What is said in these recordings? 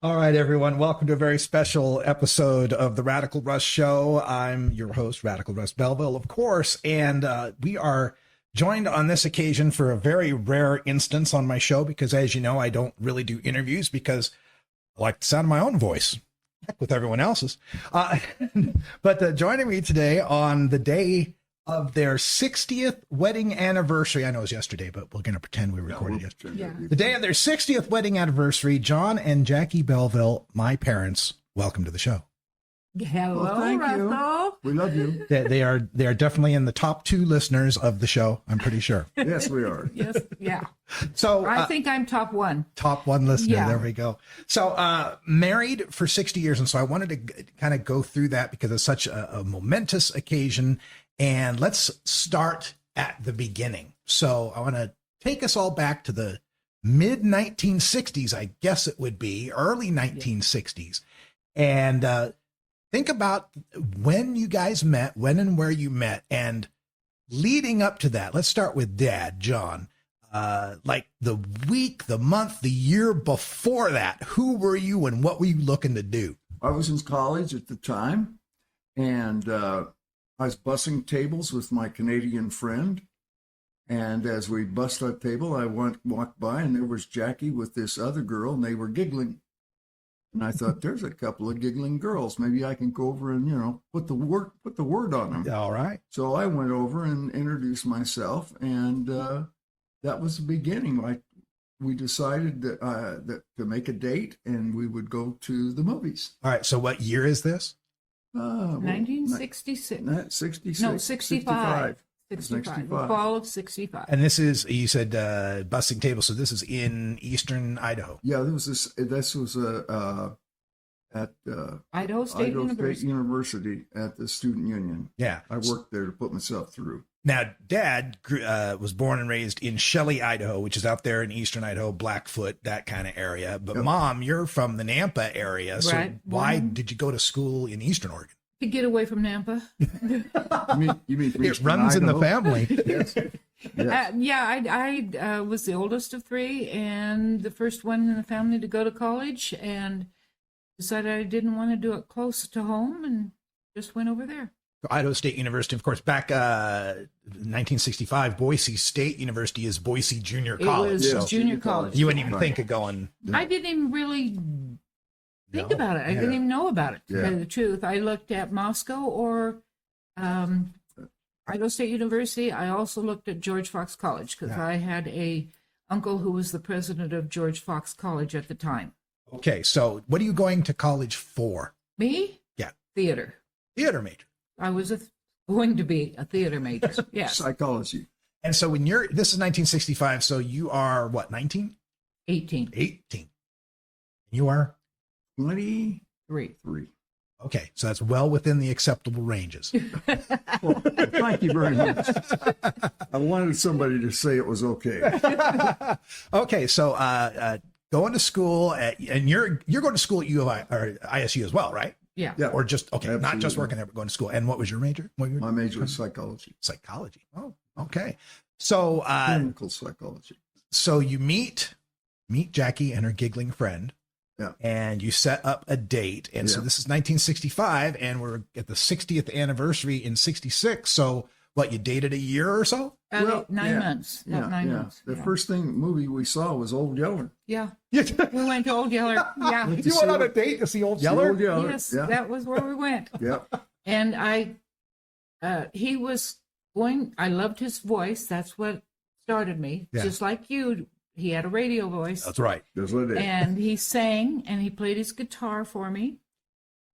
All right, everyone. Welcome to a very special episode of the Radical Russ Show. I'm your host, Radical Russ Belville, of course, and we are joined on this occasion for a very rare instance on my show because, as you know, I don't really do interviews because I like the sound of my own voice, heck with everyone else's. But joining me today on the day of their 60th wedding anniversary. I know it was yesterday, but we're going to pretend we recorded yesterday. Yeah. The day of their 60th wedding anniversary, John and Jackie Belville, my parents, welcome to the show. Hello, Well, thank Russell. you. We love you. They are definitely in the top 2 listeners of the show, I'm pretty sure. Yes, we are. Yes, yeah. So I think I'm top 1. top 1 listener. Yeah. There we go. So married for 60 years. And so I wanted to kind of go through that because it's such a momentous occasion. And let's start at the beginning. So I want to take us all back to the mid 1960s, I guess it would be, early 1960s. And think about when you guys met, when and where you met, and leading up to that. Let's start with Dad, John. Like the week, the month, the year before that, who were you and what were you looking to do? I was in college at the time, and I was bussing tables with my Canadian friend. And as we bussed our table, I walked by, and there was Jackie with this other girl, and they were giggling. And I thought, there's a couple of giggling girls. Maybe I can go over and, put the word on them. All right. So I went over and introduced myself, and that was the beginning. We decided that to make a date, and we would go to the movies. All right. So what year is this? 1966. 66. No, 65. 65. 65. The fall of 65. And this is, you said, busing table. So this is in Eastern Idaho. Yeah, this was at Idaho State University at the Student Union. Yeah. I worked there to put myself through. Now, Dad was born and raised in Shelley, Idaho, which is out there in Eastern Idaho, Blackfoot, that kind of area. But Yep. Mom, you're from the Nampa area. So Right. why did you go to school in Eastern Oregon? To get away from Nampa. You mean It runs in the family. Yes. Yes. I was the oldest of 3 and the first one in the family to go to college, and decided I didn't want to do it close to home and just went over there. Idaho State University, of course, back 1965, Boise State University is Boise Junior College. It was So junior college. you wouldn't even think of going. I didn't even really think No. about it. I didn't even know about it, to tell you Yeah. the truth. I looked at Moscow or Idaho State University. I also looked at George Fox College because Yeah. I had a uncle who was the president of George Fox College at the time. Okay, so what are you going to college for? Me? Yeah. Theater. Theater major. I was going to be a theater major. Yes. Psychology. And so this is 1965, so you are what, 19? 18. 18. You are? 23. Okay, so that's well within the acceptable ranges. Well, thank you very much. I wanted somebody to say it was okay. Okay, so going to school and you're going to school at U of I or ISU as well, right? Yeah. Yeah. Or just not just Absolutely. working there, but going to school. And what was your major? My major was psychology, Psychology. Oh, okay. So clinical psychology. so you meet Jackie and her giggling friend. Yeah. And you set up a date. And so Yeah. this is 1965, and we're at the 60th anniversary in 66. So what, you dated a year or so? About 9 yeah. months. About 9 months. The yeah. first movie we saw was Old Yeller. Yeah. You We went to Old Yeller. Yeah. went on a date to see Old Yeller? Old Yeller. Yes, Yeah. that was where we went. Yeah. And he was going, I loved his voice. That's what started me. Yeah. Just like you, he had a radio voice. That's right. That's what it is. And he sang and he played his guitar for me.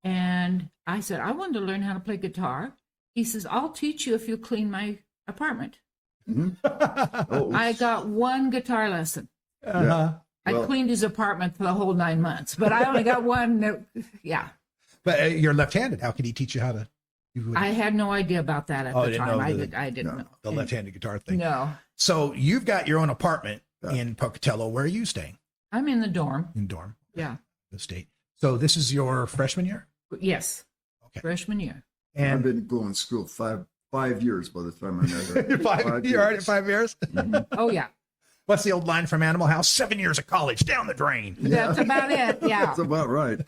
And I said, I wanted to learn how to play guitar. He says, I'll teach you if you clean my apartment. Oh, I got 1 guitar lesson. Uh-huh. I Well- cleaned his apartment for the whole 9 months, but I only got 1. Yeah. But you're left-handed. How could he teach you how to? I had no idea about that at Oh, the didn't time. know I didn't know. the left-handed guitar thing. No. So you've got your own apartment Yeah. in Pocatello. Where are you staying? I'm in the dorm. In dorm, Yeah. the state. So this is your freshman year? Yes. Okay. Freshman year. I've And been going to school five years by the time I met her. you're already at 5 years? Oh, yeah. What's the old line from Animal House? 7 years of college down the drain. That's about it. Yeah. That's about right.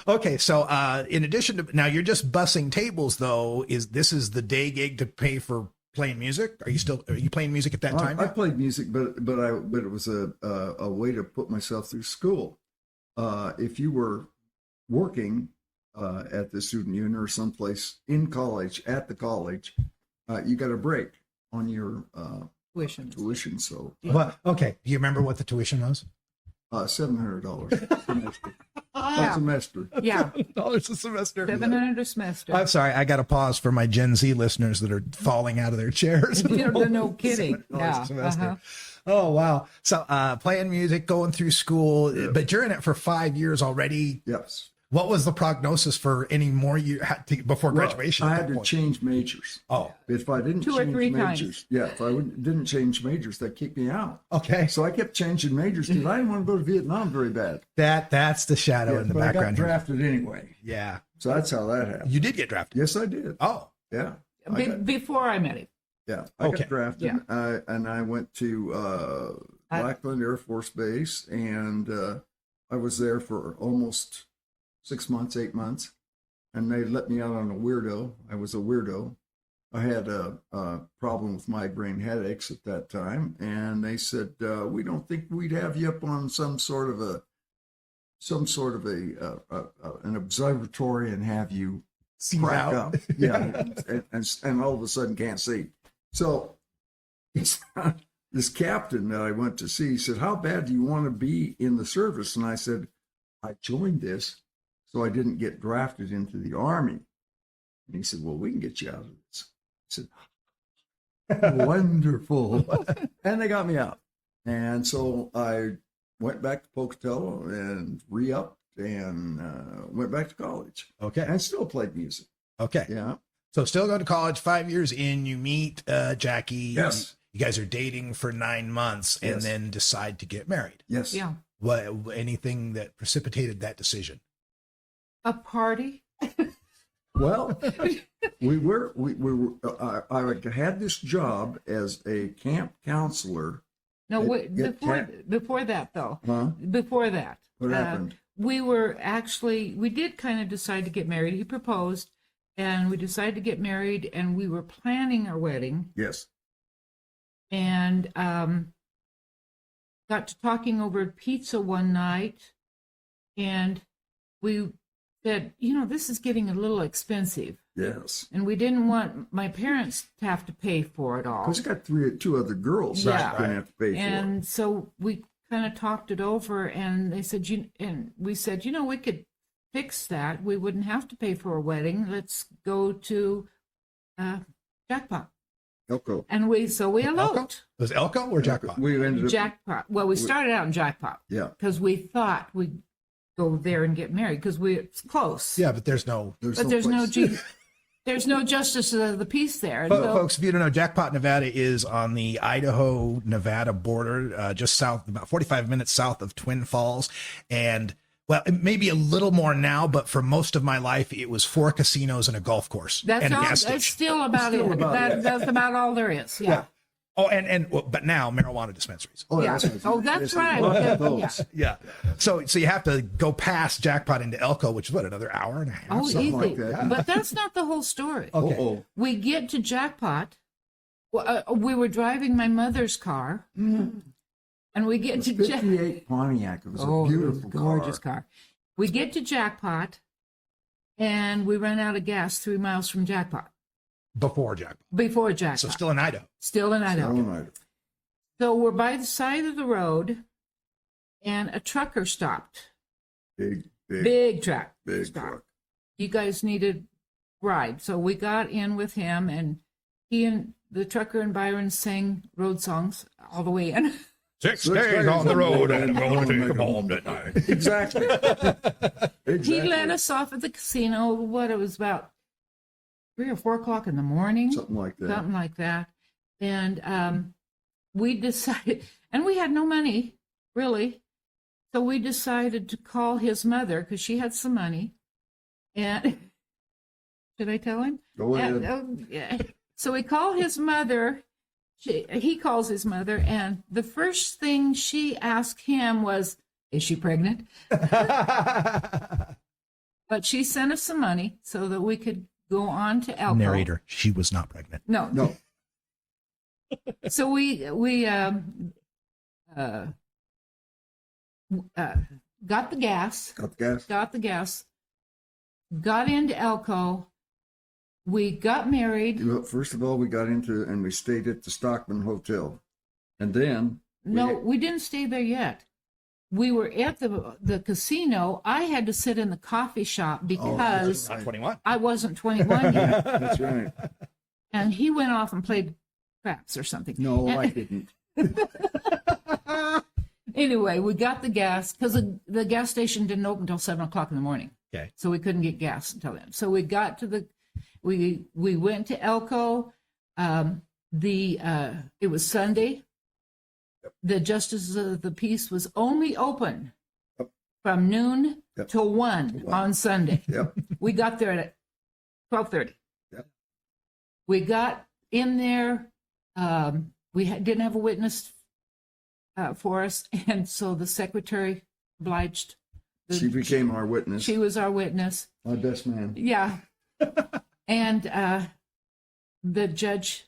Okay, so in addition to now, you're just bussing tables though. This is the day gig to pay for playing music? Are you playing music at that time? I played music, but it was a way to put myself through school. If you were working at the student union or someplace in college, at the college, you got a break on your tuition. So, Well, okay. Do you remember what the tuition was? $700 semester. A semester. Yeah. $7 a semester. $700 a semester. I'm sorry. I got to pause for my Gen Z listeners that are falling out of their chairs. No kidding. $7 Yeah. a semester. Uh-huh. Oh, wow. So playing music, going through school, but you're in it for 5 years already. Yes. What was the prognosis for any more year before graduation? I at had that to point? change majors. Oh, If I didn't 2 or change 3 majors, times. if I didn't change majors, they'd kick me out. okay. So I kept changing majors because I didn't want to go to Vietnam very bad. That's the shadow in the but I got background here. drafted anyway. Yeah. So that's how that happened. You did get drafted. Yes, I did. Oh, Yeah. Before I met him. I Okay. got drafted, and I went to Blackland Air Force Base, and I was there for almost 6 months, 8 months, and they let me out on a weirdo. I was a weirdo. I had a problem with migraine headaches at that time, and they said, "We don't think we'd have you up on some sort of an observatory and have you see crack out. up, yeah, and all of a sudden can't see." So this captain that I went to see said, "How bad do you want to be in the service?" And I said, "I joined this so I didn't get drafted into the Army." And he said, "Well, we can get you out of this." I said, "Wonderful." And they got me out. And so I went back to Pocatello and re-upped and went back to college. Okay. And still played music. Okay. Yeah. So still going to college, 5 years in, you meet Jackie. Yes. You guys are dating for 9 months and Yes. then decide to get married. Yes. Yeah. What, anything that precipitated that decision? A party. Well, I had this job as a camp counselor. No, wait, Get before that though. Huh? Before that. What happened? We did kind of decide to get married. He proposed and we decided to get married and we were planning our wedding Yes. and got to talking over pizza one night and we said, this is getting a little expensive. Yes. And we didn't want my parents to have to pay for it all. Because I got two other girls Yeah. that I'm going to have to pay for. And so we kind of talked it over and they said, and we said, we could fix that. We wouldn't have to pay for a wedding. Let's go to Jackpot. Elko. And we Elko? eloped. Was it Elko or Jackpot? We ended up. Jackpot. Well, we started out in Jackpot Yeah. because we thought we'd go there and get married because it's close. Yeah, but there's no. But there's no place. there's no justice of the peace there. And Folks, if you don't know, Jackpot, Nevada is on the Idaho-Nevada border, just south, about 45 minutes south of Twin Falls. And, well, it may be a little more now, but for most of my life, it was 4 casinos and a golf course and a gas that's station. still about Still it. about it. That's about all there is. Yeah. Oh, but now marijuana dispensaries. Oh, Yeah. that's Oh, that's right. Lots of Yeah. those. Yeah. So you have to go past Jackpot into Elko, which is another hour and a half. Oh, something easy. like that. But that's not the whole story. Okay. Uh-oh. We get to Jackpot. We were driving my mother's car, and we get to 58 Pontiac. It was Oh, a it was beautiful a gorgeous car. We get to Jackpot, and we run out of gas 3 miles from Jackpot. Before Jackpot. Before Jackpot. So still in Idaho. Still in Idaho. Oh, my. So we're by the side of the road, and a trucker stopped. Big truck. Big stopped. truck. You guys needed ride. So we got in with him, and he and the trucker and Byron sang road songs all the way in. 6 days days on the road and and I'm going to make take them 'em home tonight. Exactly. He let us off at the casino. What, it was about 3 or 4 o'clock in the morning. Something like that. Something like that. And we decided, and we had no money, really. So we decided to call his mother because she had some money. And should I tell him? Go ahead. Yeah. So we call his mother. he calls his mother, and the first thing she asked him was, "Is she pregnant?" But she sent us some money so that we could go on to Elko. Narrator, she was not pregnant. No. So we got the gas. Got into Elko. We got married. Well, first of all, we got into and we stayed at the Stockman Hotel, and then We didn't stay there yet. We were at the casino. I had to sit in the coffee shop because Not 21. I wasn't 21 yet. That's right. And he went off and played craps or something. No, I didn't. Anyway, we got the gas because the gas station didn't open until 7 o'clock in the morning. Okay. So we couldn't get gas until then. So we got to we went to Elko. It was Sunday. The Justice of the Peace was only open from noon to 1 on Sunday. Yep. We got there at 12:30. Yep. We got in there. We didn't have a witness for us, and so the secretary obliged. She became our witness. She was our witness. Our best man. Yeah. And the judge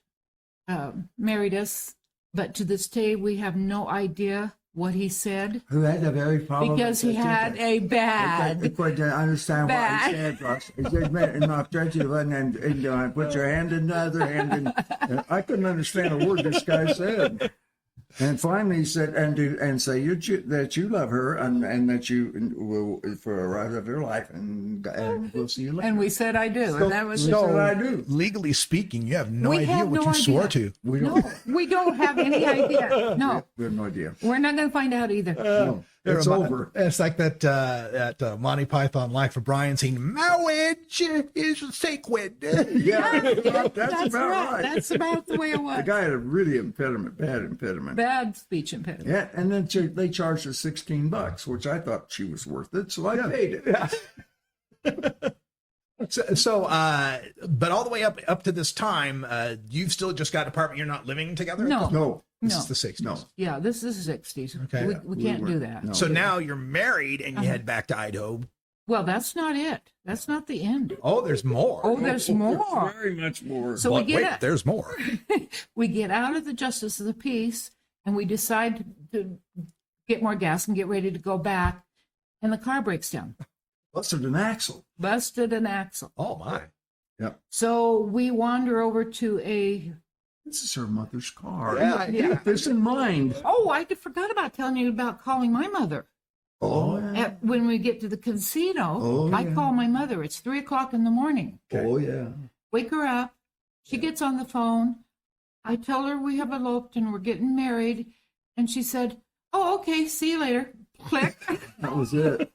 married us, but to this day we have no idea what he said Who had a very problem because he had a I bad. couldn't understand what Bad. he said. Ross. He said, "Man, my church is one and put your hand in the other hand." And I couldn't understand a word this guy said. And finally he said, and say that you love her and that you will for the rest of your life, and we'll see you later. And we said, "I do," and that was we said, I do. Legally speaking, you have no We idea have what no you swore idea. to. We don't. no, we don't have any idea. No, We have no idea. we're not going to find out either. No, it's over. It's like that Monty Python Life of Brian scene. Marriage is sacred. Yeah, that's about right. That's about the way it The was. guy had a really bad impediment. Bad speech impediment. Yeah, and then they charged her $16, which I thought she was worth it, so I paid it. But all the way up to this time, you've still just got an apartment. You're not living together. No. No, This No. is the 60s. no. Yeah, this is the 60s. Okay. We can't do weren't- that. no. So now you're married and you head back to Idaho. Well, that's not it. That's not the end. Oh, there's more. Oh, there's more. Very much more. So we But get wait, out, there's more. we get out of the Justice of the Peace, and we decide to get more gas and get ready to go back, and the car breaks down, Busted an axle. busted an axle. Oh my. Yep. So we wander over to a. This is her mother's car. Yeah, Keep this in mind. Oh, I forgot about telling you about calling my mother. Oh, yeah. When we get to the casino, Oh, I yeah. call my mother. It's 3:00 in the morning. Oh, yeah. Wake her up. She gets on the phone. I tell her we have eloped and we're getting married. And she said, "Oh, okay, see you later." Click. That was it.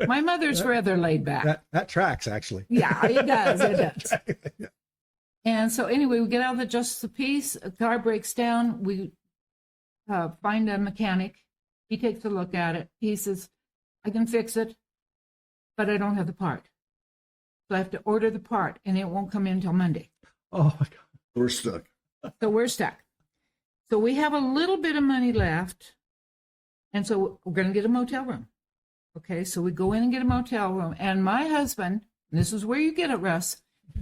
My mother's rather laid back. That tracks actually. Yeah, it does. It does. And so anyway, we get out of the Justice of the Peace. A car breaks down. We find a mechanic. He takes a look at it. He says, "I can fix it, but I don't have the part. So I have to order the part, and it won't come in until Monday." Oh my God. We're stuck. So we're stuck. So we have a little bit of money left. And so we're going to get a motel room. Okay, so we go in and get a motel room. And my husband, and this is where you get it, Russ.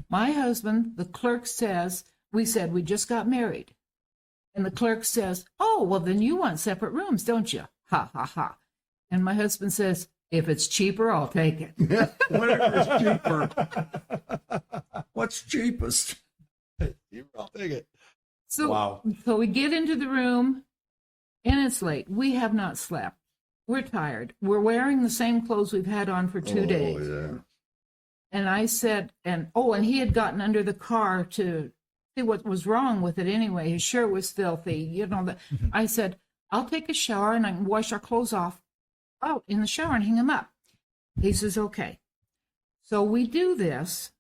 My husband, the clerk says, we said we just got married. And the clerk says, "Oh, well, then you want separate rooms, don't you?" Ha, ha, ha. And my husband says, "If it's cheaper, I'll take it." Whatever's cheaper. What's cheapest? I'll take it. So, Wow. So we get into the room, and it's late. We have not slept. We're tired. We're wearing the same clothes we've had on for 2 days. Oh, yeah. And I said, and he had gotten under the car to see what was wrong with it anyway. His shirt was filthy, you know. I said, "I'll take a shower and I can wash our clothes off out in the shower and hang them up." He says, "Okay." So we do this.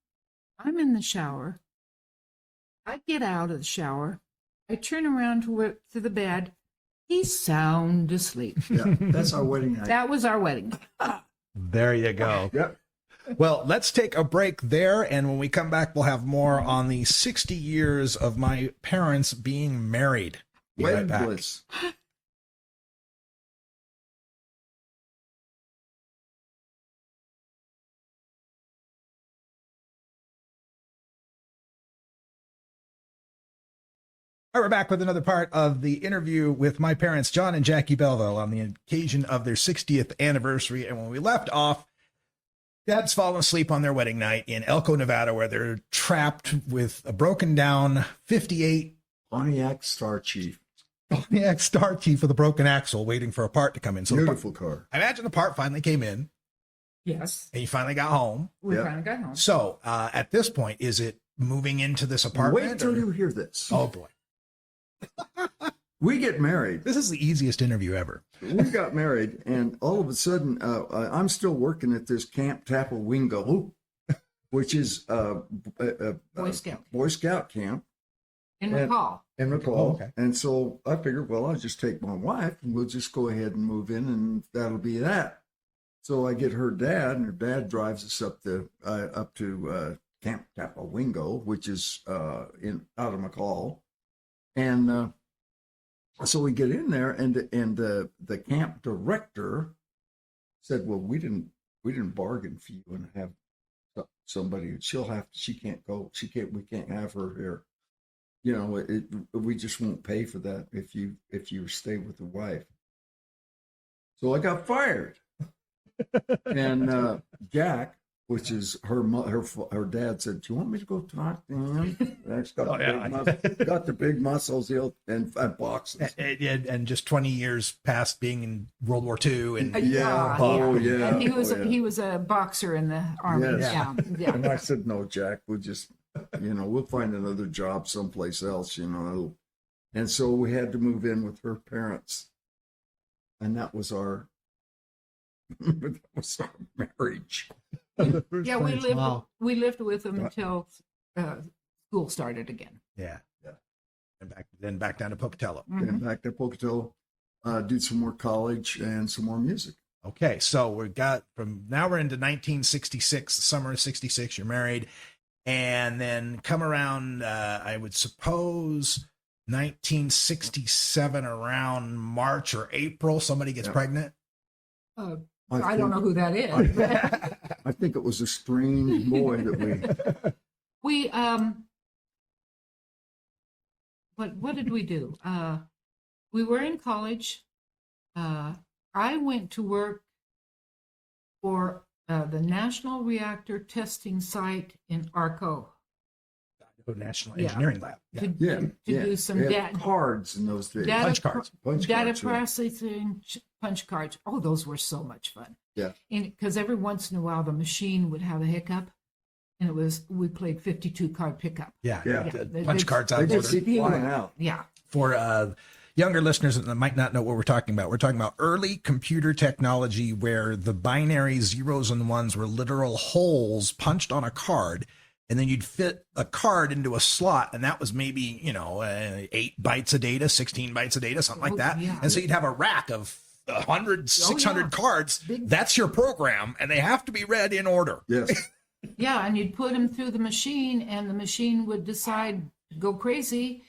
I'm in the shower. I get out of the shower. I turn around to the bed. He's sound asleep. Yeah, that's our wedding night. That was our wedding. There you go. Yep. Well, let's take a break there. And when we come back, we'll have more on the 60 years of my parents being married. Be right Wedding back. bliss. All right, we're back with another part of the interview with my parents, John and Jackie Belville, on the occasion of their 60th anniversary. And when we left off, Dad's fallen asleep on their wedding night in Elko, Nevada, where they're trapped with a broken down 58 Pontiac Star Chief. Pontiac Star Chief with a broken axle waiting for a part to come in. So Beautiful car. I imagine the part finally came in Yes. and you finally got home. We Yeah. finally got home. So at this point, is it moving into this apartment? Wait till or- you hear this. Oh, boy. We get married. This is the easiest interview ever. We got married, and all of a sudden, I'm still working at this Camp Tapawingo, which is Boy Scout. Boy Scout camp In and- McCall. in McCall. Oh, okay. And so I figured, well, I'll just take my wife, and we'll just go ahead and move in, and that'll be that. So I get her dad, and her dad drives us up to Camp Tapawingo, which is out of McCall. And so we get in there, and the camp director said, "Well, we didn't bargain for you and have somebody. She can't go. We can't have her here. You know, we just won't pay for that if you stay with the wife." So I got fired, and Jack, which is her dad, said, "Do you want me to go talk to him?" That's got, got the big muscles and boxes. And just 20 years past being in World War II. And Yeah. Oh, yeah. And Oh, yeah. he was a boxer in the army. Yes. Yeah. And I said, "No, Jack, we'll just, we'll find another job someplace else, And so we had to move in with her parents, and that was our marriage. Yeah, we lived with them until school started again. Yeah. And back down to Pocatello. And back to Pocatello, did some more college and some more music. Okay, so we're into 1966, the summer of 66, you're married. And then come around, I would suppose, 1967, around March or April, somebody gets pregnant. I don't know who that is. I think it was a strange boy that we. We what did we do? We were in college. I went to work for the National Reactor Testing Site in Arco National Yeah. Engineering Lab. to do some They had data cards in those days. Punch cards. Punch data cards, yeah. processing punch cards. Oh, those were so much fun. Yeah. And because every once in a while the machine would have a hiccup, and we played 52 card pickup. Yeah. Yeah. Punch cards out They of just order. keep flying out. Yeah. For younger listeners that might not know what we're talking about, we're talking about early computer technology where the binary zeros and ones were literal holes punched on a card, and then you'd fit a card into a slot, and that was maybe 8 bytes of data, 16 bytes of data, something like that. Yeah. And so you'd have a rack of 100, 600 cards. Big- That's your program, and they have to be read in order. Yes. Yeah, and you'd put them through the machine, and the machine would decide to go crazy,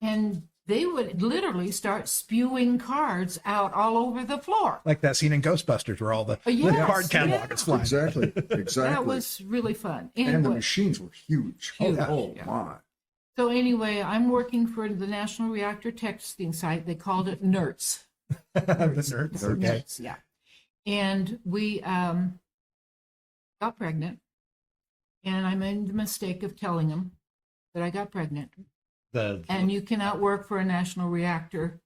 and they would literally start spewing cards out all over the floor. Like that scene in Ghostbusters where all the Yes, card catalog yeah. is flying. Exactly. That was really fun. And the Anyway, machines were huge. Huge, Oh, yeah. my. so anyway, I'm working for the National Reactor Testing Site. They called it NERTS. The nerds. Okay. NERTS, yeah. And we got pregnant, and I made the mistake of telling them that I got pregnant. And you cannot work for a national reactor,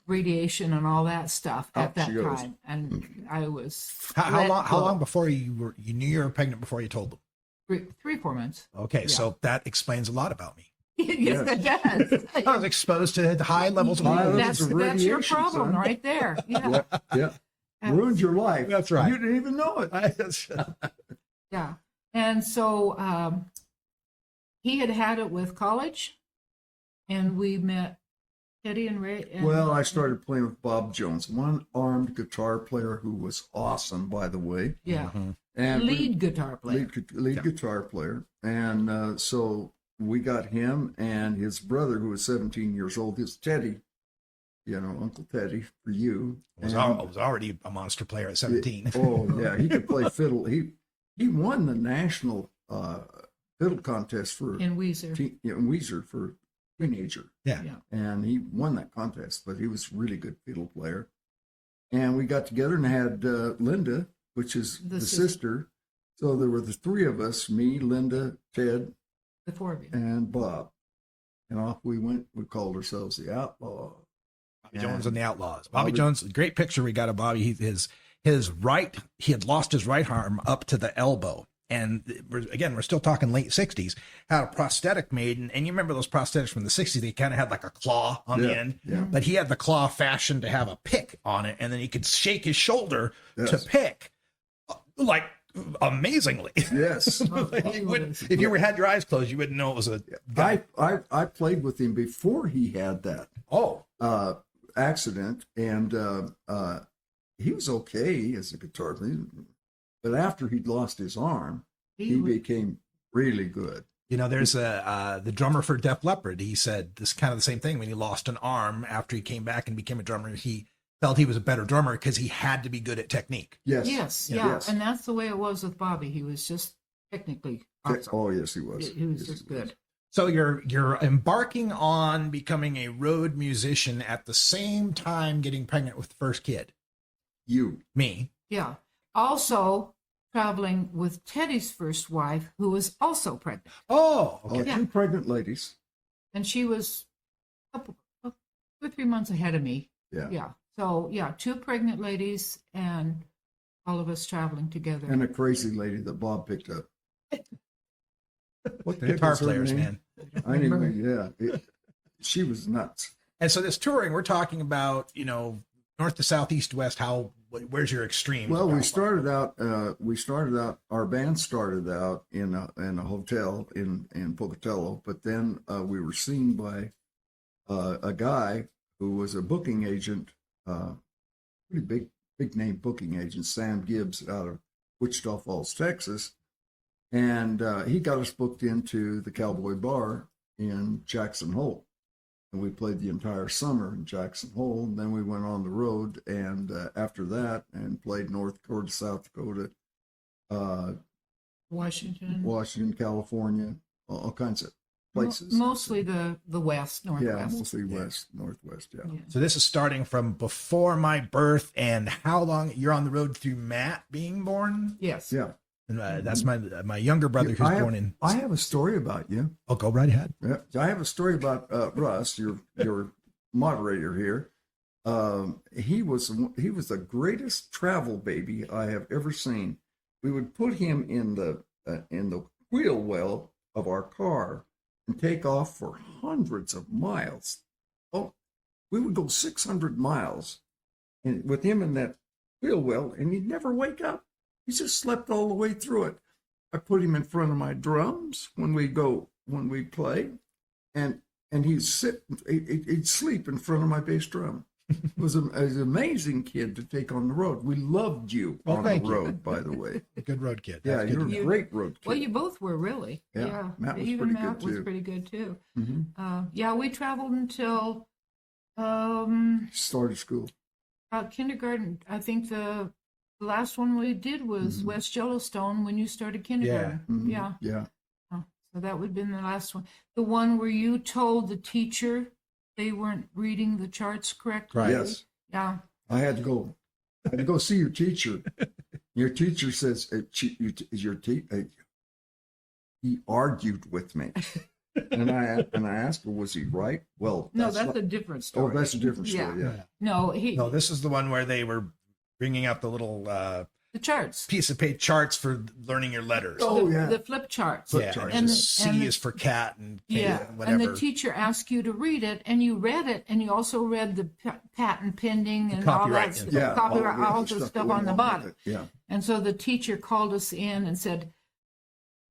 radiation and all that stuff at Out that she goes. time. And I was How let how go. long before you knew you were pregnant before you told them? 3-4 months. Okay, so that explains a lot about me. Yes, it does. I was exposed to high levels of High radiation. levels of That's your radiation, problem son. right there. Yeah. Yeah. Ruined your life. That's right. You didn't even know it. Yeah. And so he had it with college, and we met Teddy and Ray. And, Well, I started playing with Bob Jones, one-armed guitar player who was awesome, by the way. Yeah. And Lead guitar player. lead guitar player. And so we got him and his brother, who was 17 years old, his Teddy, Uncle Teddy for you. Was already a monster player at 17. Oh, yeah, he could play fiddle. He won the national fiddle contest for In Weezer. in Weezer for teenager. Yeah. Yeah. And he won that contest, but he was a really good fiddle player. And we got together and had Linda, which is the sister. So there were the three of us, me, Linda, Ted, The four of you. and Bob. And off we went. We called ourselves the Outlaws. Bobby Jones and the Outlaws. Bobby Jones, great picture we got of Bobby. He had lost his right arm up to the elbow. And we're still talking late 60s, had a prosthetic made. And you remember those prosthetics from the 60s, they kind of had like a claw on the end. Yeah. But he had the claw fashioned to have a pick on it. And then he could shake his shoulder to pick, like amazingly. Yes. If you had your eyes closed, you wouldn't know it was a guy. I played with him before he had that accident. And he was okay as a guitar player. But after he'd lost his arm, he became really good. There's the drummer for Def Leppard. He said this kind of the same thing when he lost an arm after he came back and became a drummer. He felt he was a better drummer because he had to be good at technique. Yes. And that's the way it was with Bobby. He was just technically awesome. Oh, yes, he was. He was just good. So you're embarking on becoming a road musician at the same time getting pregnant with the first kid. Me. Yeah. Also traveling with Teddy's first wife, who was also pregnant. Oh, okay. Two pregnant ladies. And she was 2 or 3 months ahead of me. Yeah. So, two pregnant ladies and all of us traveling together. And a crazy lady that Bob picked up. What the heck Guitar was her players, name? man. She was nuts. And so this touring, we're talking about, north to south, east to west. Where's your extreme? Well, we started out. Our band started out in a hotel in Pocatello, but then we were seen by a guy who was a booking agent, pretty big name booking agent, Sam Gibbs, out of Wichita Falls, Texas, and he got us booked into the Cowboy Bar in Jackson Hole. And we played the entire summer in Jackson Hole. And then we went on the road, and after that, and played North Dakota, South Dakota, Washington, California, all kinds of places. Mostly the west, northwest. Yeah, mostly west, northwest. Yeah. So this is starting from before my birth, and how long you're on the road through Matt being born? Yes. Yeah. And that's my younger brother who's born in. I have a story about you. Oh, go right ahead. Yeah, I have a story about Russ, your moderator here. He was the greatest travel baby I have ever seen. We would put him in the wheel well of our car and take off for hundreds of miles. Oh, we would go 600 miles, and with him in that wheel well, and he'd never wake up. He just slept all the way through it. I put him in front of my drums when we play, and he'd sleep in front of my bass drum. It was an amazing kid to take on the road. We loved you on the road, by the way. Good road kid. Yeah, you're a great road kid. Well, you both were really. Yeah, Matt was even pretty Matt good, was too. pretty good too. Mm-hmm. We traveled until Started school. kindergarten. I think the last one we did was West Yellowstone when you started kindergarten. Mm-hmm. Yeah. Oh, so that would have been the last one. The one where you told the teacher they weren't reading the charts correctly. Right. Yes. Yeah. I had to go see your teacher. Your teacher says he argued with me, and I asked her, was he right? Well, No, that's a different story. Oh, that's a different story. Yeah. No, No, this is the one where they were bringing out the little the charts. piece of paper charts for learning your letters. Oh, yeah. The flip charts. Yeah, charts. and And the the- C and the- is for cat and K Yeah, and whatever. and the teacher asked you to read it, and you read it, and you also read the patent pending and all copyright that info. stuff, copyright, the all other the stuff that on went the along bottom. with it. Yeah. And so the teacher called us in and said,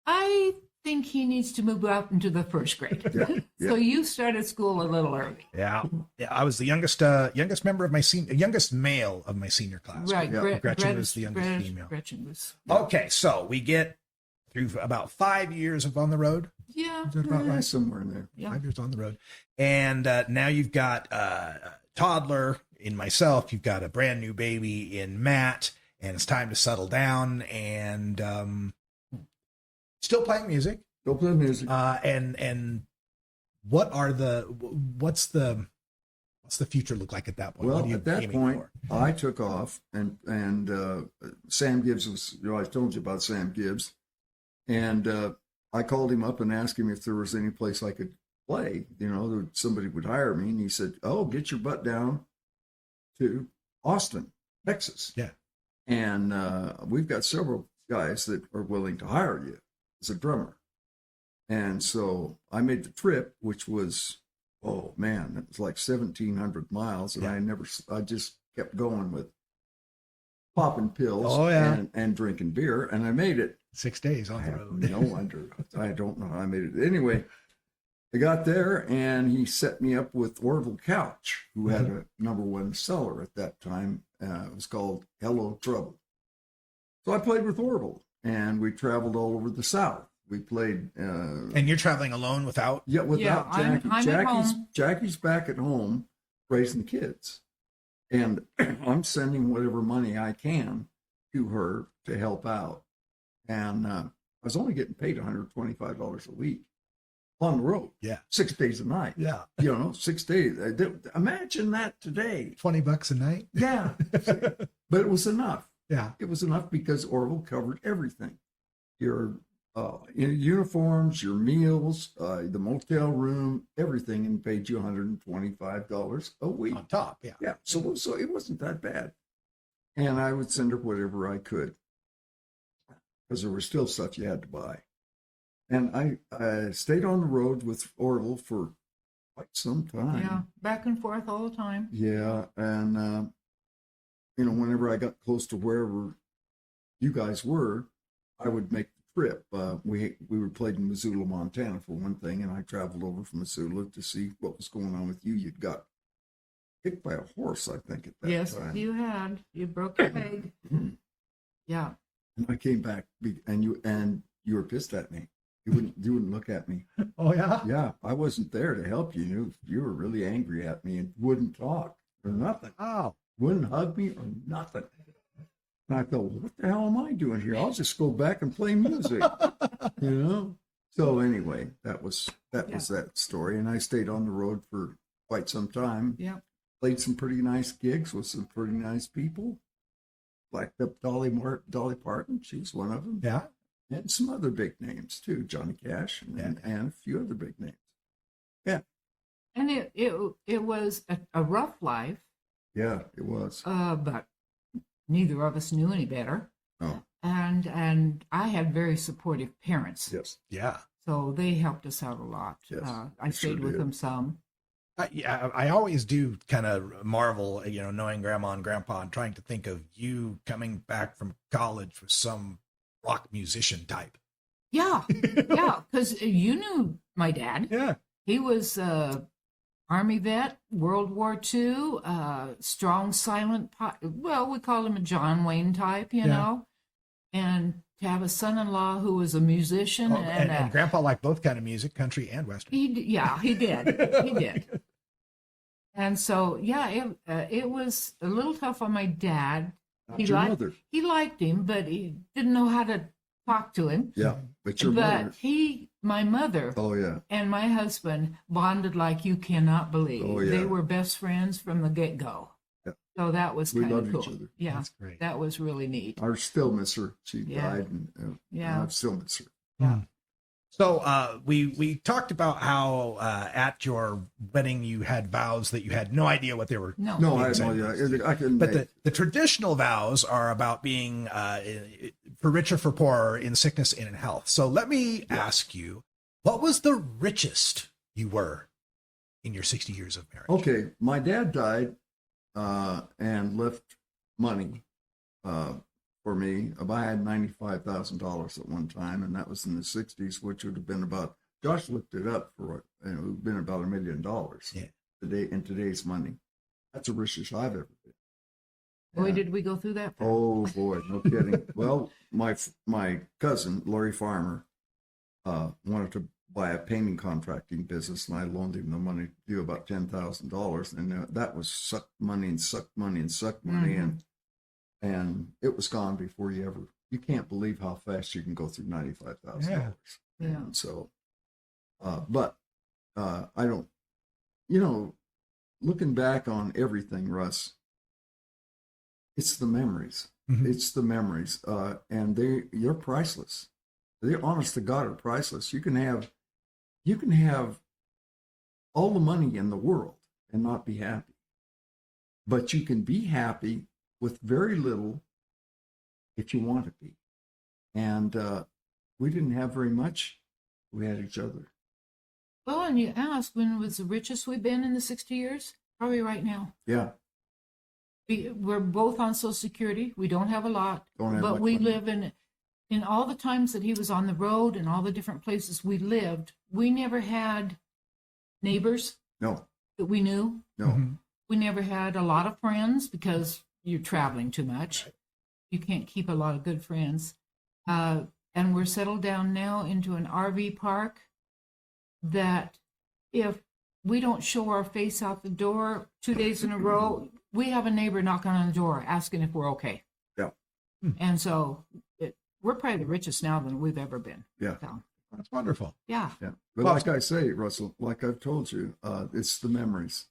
I think he needs to move up into the first grade. Yeah. So you started school a little early. Yeah. I was the youngest member of my youngest male of my senior class. Right. Yeah. Gretchen was the youngest female. Gretchen was. Okay, so we get through about 5 years of on the road. Yeah. Is that about right? Somewhere in there. Yeah. 5 years on the road. And now you've got a toddler in myself. You've got a brand new baby in Matt, and it's time to settle down and still playing music. Go play music. And what's the future look like at that point? What Well, are you at that aiming point, for? I took off, and Sam Gibbs was, I told you about Sam Gibbs, and I called him up and asked him if there was any place I could play, that somebody would hire me, and he said, "Oh, get your butt down to Austin, Texas." Yeah. And we've got several guys that are willing to hire you as a drummer. And so I made the trip, which was, oh man, it was like 1,700 miles. And I just kept going with popping pills and drinking beer. And I made it. 6 days on I the have road. no wonder. I don't know how I made it. Anyway, I got there and he set me up with Orville Couch, who had a #1 seller at that time. It was called Hello Trouble. So I played with Orville and we traveled all over the South. We played. And you're traveling alone without? Yeah, without I'm Jackie. at home. Jackie's back at home raising kids. And I'm sending whatever money I can to her to help out. And I was only getting paid $125 a week on the road. Yeah. 6 days a night. Yeah. 6 days. Imagine that today. $20 a night? Yeah. But it was enough. Yeah. It was enough because Orville covered everything. Your uniforms, your meals, the motel room, everything, and paid you $125 a week. On top, yeah. Yeah, so it wasn't that bad. And I would send her whatever I could because there was still stuff you had to buy. And I stayed on the road with Orville for quite some time. Yeah. Back and forth all the time. Yeah, and whenever I got close to wherever you guys were, I would make the trip. We were played in Missoula, Montana for one thing, and I traveled over from Missoula to see what was going on with you. You'd got hit by a horse, I think, at that Yes, time. you had. You broke your leg. Yeah. And I came back, and you were pissed at me. You wouldn't look at me. Oh, yeah? Yeah, I wasn't there to help you. You were really angry at me and wouldn't talk or nothing. Oh. Wouldn't hug me or nothing. And I thought, what the hell am I doing here? I'll just go back and play music, So anyway, that was that story. And I stayed on the road for quite some time. Yeah. Played some pretty nice gigs with some pretty nice people. Like Dolly Parton, she was one of them. Yeah. And some other big names too, Johnny Cash and a few other big names. Yeah. And it was a rough life. Yeah, it was. But neither of us knew any better. Oh. And I had very supportive parents. Yes. Yeah. So they helped us out a lot. Yes, I stayed sure with did. them some. I always do kind of marvel, knowing grandma and grandpa and trying to think of you coming back from college with some rock musician type. Yeah. Yeah. Because you knew my dad. Yeah. He was Army vet, World War II, strong, silent. Well, we called him a John Wayne type, you know. And to have a son-in-law who was a musician, and grandpa liked both kind of music, country and western. he did. He did. And so, it was a little tough on my dad. Not your mother. He liked him, but he didn't know how to talk to him. Yeah, but your mother. My mother, Oh yeah. and my husband bonded like you cannot believe. Oh, yeah. They were best friends from the get-go. Yeah. So that was We kind of loved cool. each other. Yeah, That's great. that was really neat. I still miss her. She Yeah. died, and Yeah. I still miss her. Yeah. So we talked about how at your wedding you had vows that you had no idea what they were. No. No, I Exactly. had no idea. I couldn't. But the traditional vows are about being for richer, for poorer, in sickness and in health. So let me ask you, what was the richest you were in your 60 years of marriage? Okay, my dad died and left money for me. I had $95,000 at one time, and that was in the 60s, which would have been about, Josh looked it up for it, and it would have been about $1 million today in today's money. That's the richest I've ever been. Boy, did we go through that. Oh boy, no kidding. Well, my cousin, Larry Farmer, wanted to buy a painting contracting business, and I loaned him the money to do about $10,000, and that was sucked money and sucked money and sucked money, and it was gone before you can't believe how fast you can go through $95,000. Yeah. And so, but I don't, looking back on everything, Russ, it's the memories. It's the memories, and you're priceless. They, honest to God, are priceless. You can have all the money in the world and not be happy, but you can be happy with very little if you want to be. And we didn't have very much. We had each other. Well, and you asked when was the richest we've been in the 60 years? Probably right now. Yeah. We're both on Social Security. We don't have a lot, but we live in all the times that he was on the road and all the different places we lived. We never had neighbors No. that we knew. No. We never had a lot of friends because you're traveling too much. You can't keep a lot of good friends. And we're settled down now into an RV park that if we don't show our face out the door 2 days in a row, we have a neighbor knocking on the door asking if we're okay. Yeah. And so we're probably the richest now than we've ever been. Yeah. So, That's wonderful. yeah. Yeah. But like I say, Russell, like I've told you, it's the memories.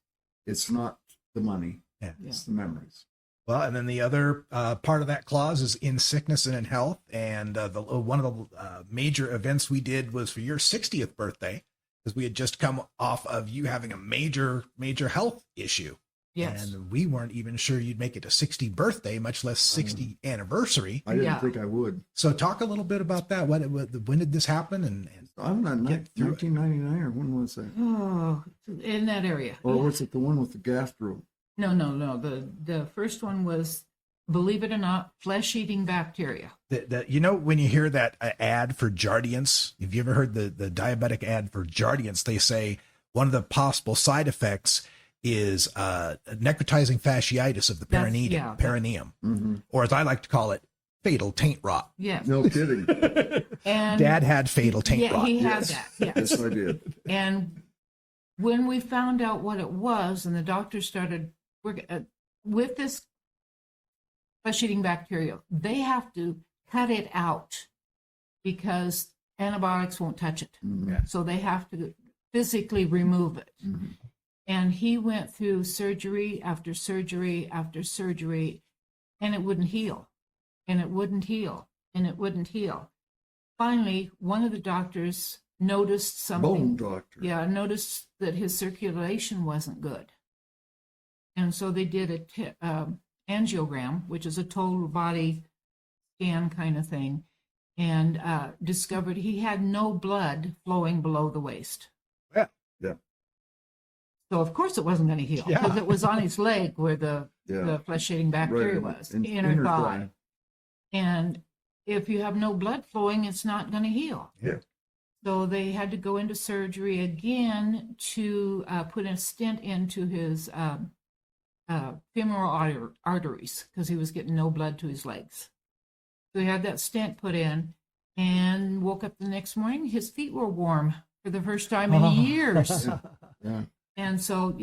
It's not the money. Yeah. It's the memories. Well, and then the other part of that clause is in sickness and in health. And one of the major events we did was for your 60th birthday, because we had just come off of you having a major health issue. Yes. And we weren't even sure you'd make it to 60 birthday, much less 60 anniversary. I didn't think I would. So talk a little bit about that. When did this happen? And I'm not get through it. 1999 or when was that? Oh, in that area. Or Yeah. was it the one with the gastro? No. The first one was, believe it or not, flesh-eating bacteria. When you hear that ad for Jardiance, have you ever heard the diabetic ad for Jardiance? They say one of the possible side effects is necrotizing fasciitis of the perineum, or as I like to call it, fatal taint rot. Yes. No kidding. And Dad had fatal taint rot. he had that. Yes. Yes, I did. And when we found out what it was, and the doctor started working with this flesh-eating bacteria, they have to cut it out because antibiotics won't touch it. Yeah. So they have to physically remove it. And he went through surgery after surgery after surgery, and it wouldn't heal, and it wouldn't heal, and it wouldn't heal. Finally, one of the doctors noticed something. Bone doctor. Yeah, noticed that his circulation wasn't good. And so they did a angiogram, which is a total body scan kind of thing, and discovered he had no blood flowing below the waist. Yeah. Yeah. So of course it wasn't going to heal because it was on his leg where the flesh-eating bacteria Right, was, inner thigh. thigh. And if you have no blood flowing, it's not going to heal. Yeah. So they had to go into surgery again to put a stent into his femoral arteries because he was getting no blood to his legs. So he had that stent put in and woke up the next morning. His feet were warm for the first time in years. Yeah. And so,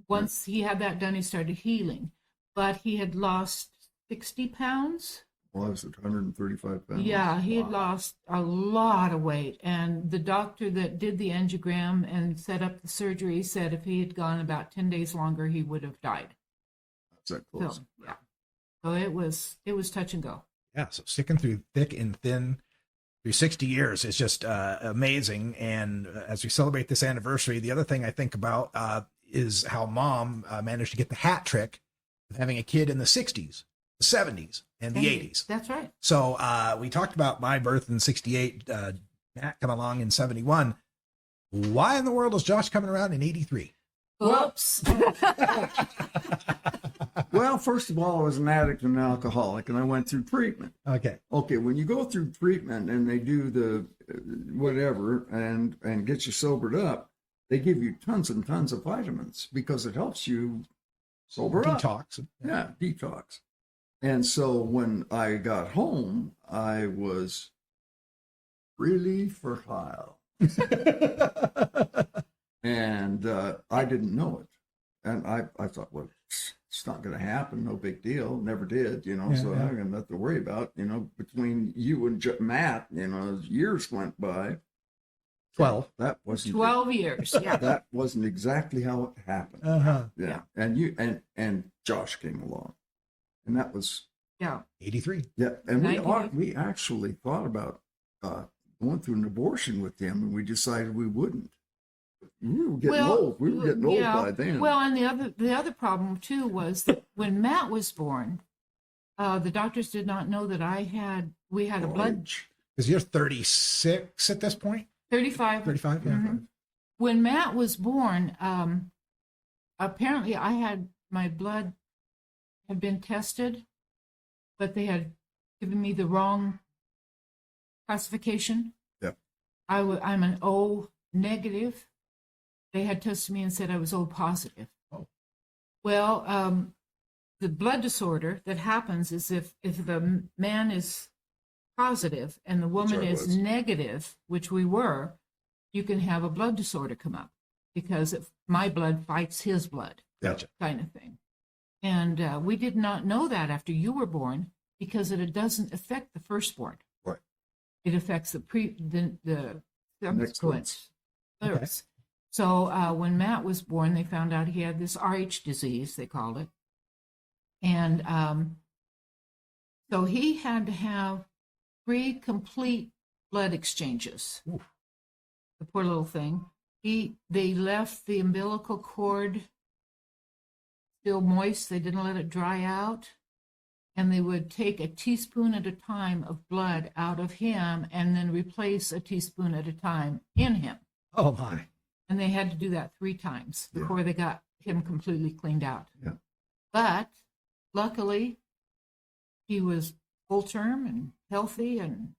once he had that done, he started healing. But he had lost 60 pounds. Well, I was at 135 pounds. Yeah, he had lost a lot of weight. And the doctor that did the angiogram and set up the surgery said if he had gone about 10 days longer, he would have died. That's that close. So, yeah. So it was touch and go. Yeah. So sticking through thick and thin through 60 years is just amazing. And as we celebrate this anniversary, the other thing I think about is how Mom managed to get the hat trick of having a kid in the 60s, the 70s, and the 80s. That's right. So we talked about my birth in 68, Matt come along in 71. Why in the world is Josh coming around in 83? Whoops. Well, first of all, I was an addict and an alcoholic, and I went through treatment. Okay. Okay, when you go through treatment and they do the whatever and get you sobered up, they give you tons and tons of vitamins because it helps you sober up. Detox. Yeah, detox. And so when I got home, I was really fertile. And I didn't know it. And I thought, well, it's not going to happen. No big deal. Never did, you know, so I got nothing to worry about. You know, between you and Matt, you know, years went by. 12. That wasn't 12 years. Yeah. That wasn't exactly how it happened. Yeah. And Josh came along. And that was 83. yeah. And Nineteen- we actually thought about going through an abortion with him, and we decided we wouldn't. We were getting old. We were getting old by then. Well, and the other problem too was that when Matt was born, the doctors did not know that we had a blood Because you're 36 at this point? 35. 35, yeah. Mhm. When Matt was born, apparently my blood had been tested, but they had given me the wrong classification. Yep. I'm an O negative. They had tested me and said I was O positive. Oh. Well, the blood disorder that happens is if the man is positive and the woman Which I is was. negative, which we were, you can have a blood disorder come up because if my blood fights his blood, Gotcha. kind of thing. And we did not know that after you were born because it doesn't affect the firstborn. Right. It affects the Next subsequent ones. births. So when Matt was born, they found out he had this RH disease, they called it. And so he had to have 3 complete blood exchanges. Oof. The poor little thing. They left the umbilical cord still moist. They didn't let it dry out. And they would take a teaspoon at a time of blood out of him and then replace a teaspoon at a time in him. Oh, my. And they had to do that 3 times before they got him completely cleaned out. Yeah. But luckily, he was full term and healthy, and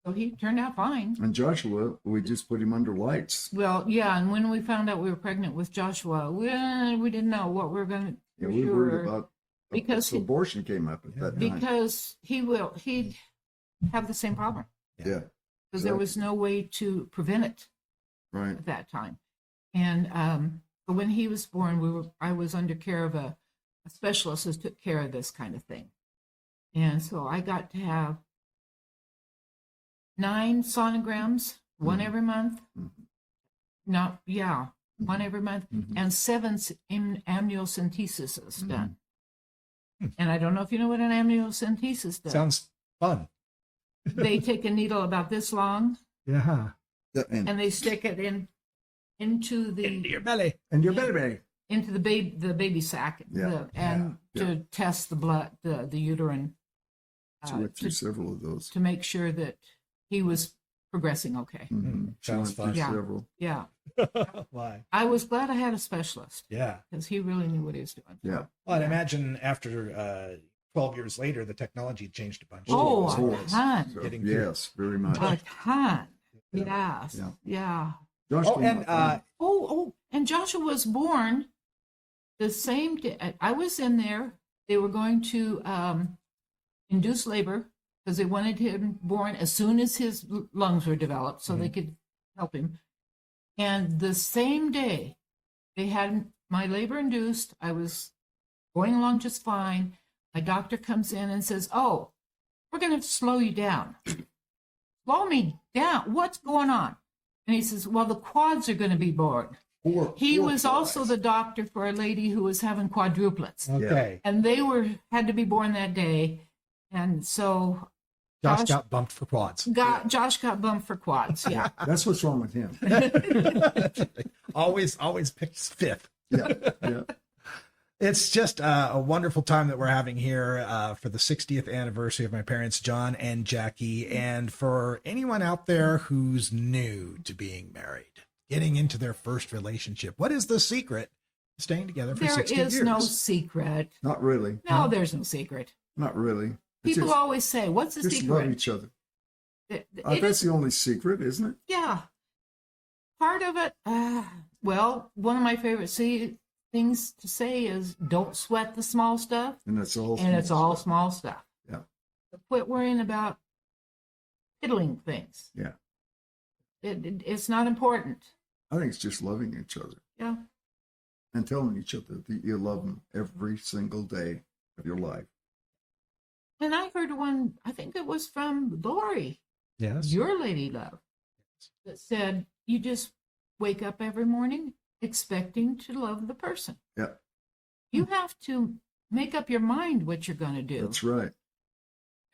so he turned out fine. And Joshua, we just put him under lights. Well, yeah, and when we found out we were pregnant with Joshua, we didn't know what we were going to Yeah, we worried about because abortion came up at that time. because he'd have the same problem Yeah. because there was no way to prevent it Right. at that time. And but when he was born, I was under care of a specialist who took care of this kind of thing. And so I got to have 9 sonograms, one every month. One every month, and 7 amniocentesis done. And I don't know if you know what an amniocentesis does. Sounds fun. They take a needle about this long Yeah. and they stick it into Your belly. And your baby. into the baby sac, Yeah. to test the blood, the uterine, She went through several of those. to make sure that he was progressing okay. She went Sounds through fun. Yeah. several. Yeah, Why? I was glad I had a specialist Yeah. because he really knew what he was doing. Yeah. Well, I'd imagine after 12 years later, the technology changed a bunch. Oh, too, a as far as ton. So, getting yes, very much. A ton. Yeah. Yes. Yeah. Yeah. Josh Oh, came and up, And Joshua was born the same day. I was in there. They were going to induce labor because they wanted him born as soon as his lungs were developed so they could help him. And the same day they had my labor induced, I was going along just fine. My doctor comes in and says, "Oh, we're going to have to slow you down." Slow me down? What's going on? And he says, "Well, the quads are going to be born." He was also the doctor for a lady who was having quadruplets. Okay. And they had to be born that day. And so Josh got bumped for quads. Josh got bumped for quads. Yeah. That's what's wrong with him. always picks 5th. Yeah. It's just a wonderful time that we're having here for the 60th anniversary of my parents, John and Jackie. And for anyone out there who's new to being married, getting into their first relationship, what is the secret staying together for There 60 is years. no secret. Not really. No, there's no secret. Not really. It's People just, always say, "What's the just love secret?" each other. It That's is, the only secret, isn't it? yeah. Part of it, well, one of my favorite things to say is, "Don't sweat the small stuff," And that's all. and it's all stuff. small stuff. Yeah. Quit worrying about piddling things. Yeah. It's not important. I think it's just loving each other Yeah. and telling each other that you love them every single day of your life. And I heard one, I think it was from Lori, Yes. your lady love, that said, you just wake up every morning expecting to love the person. Yeah. You have to make up your mind what you're going to do, That's right.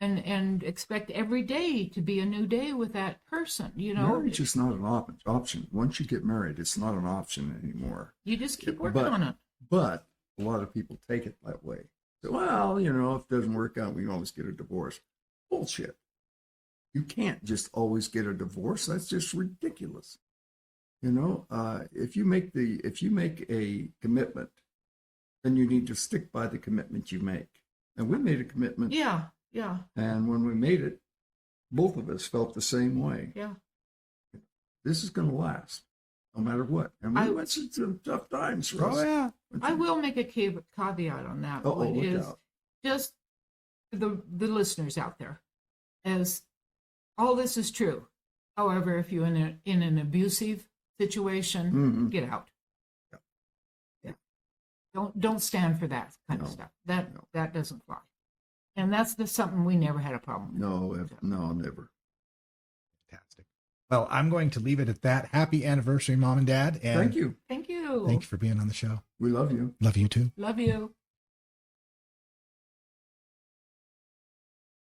and expect every day to be a new day with that person. You know, Marriage is not an option. Once you get married, it's not an option anymore. you just keep working on it. But a lot of people take it that way. So, well, if it doesn't work out, we can always get a divorce. Bullshit. You can't just always get a divorce. That's just ridiculous. If you make a commitment, then you need to stick by the commitment you make. And we made a commitment. Yeah, yeah, And when we made it, both of us felt the same way. yeah. This is going to last, no matter what. And we went through some tough times for us. Oh, yeah. I will make a caveat on that. Uh-oh, one look is out. just the listeners out there, as all this is true. However, if you're in an abusive situation, Mhm. get out. Yeah. Yeah. Don't stand for that kind of No. stuff. That No. that doesn't fly. And that's something we never had a problem with. No, never. Fantastic. Well, I'm going to leave it at that. Happy anniversary, Mom and Dad. And Thank you. Thank you. Thank you for being on the show. We love you. Love you too. Love you.